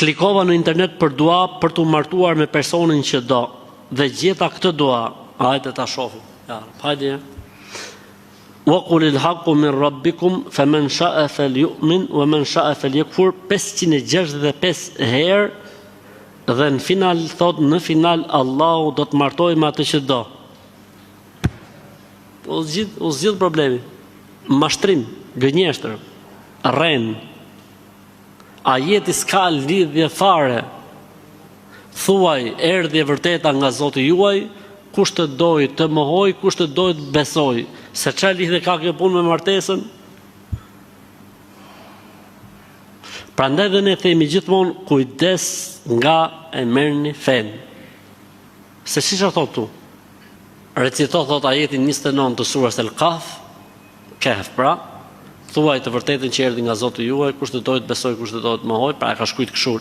klikova në internet për dua për të martuar me personin që do dhe gjeta këtë dua. Hajde ta shohim. Ja, hajde. Wa qulil haqqu min rabbikum faman sha'a falyu'min wa man sha'a falyakfur 565 herë dhe në final thot në final Allahu do të martojë me atë që do. U zgjidh problemi. Mashtrim, gënjeshtër, rren. Ajeti s'ka lidhje fare. Thuaj, erdhi e vërteta nga Zoti juaj, kush të doj të mohoj, kush të doj të besoj. Se çfarë lidhje ka kjo punë me martesën? Prandaj dhe ne themi gjithmonë kujdes nga e merrni fen. Se çfarë thot tu? Recito thot ajetin 29 të surës Al-Kahf, pra, thuaj të vërtetën që erdhi nga Zoti juaj, kush të doj të besoj, kush të doj të mohoj, pra e ka shkruajtur kështu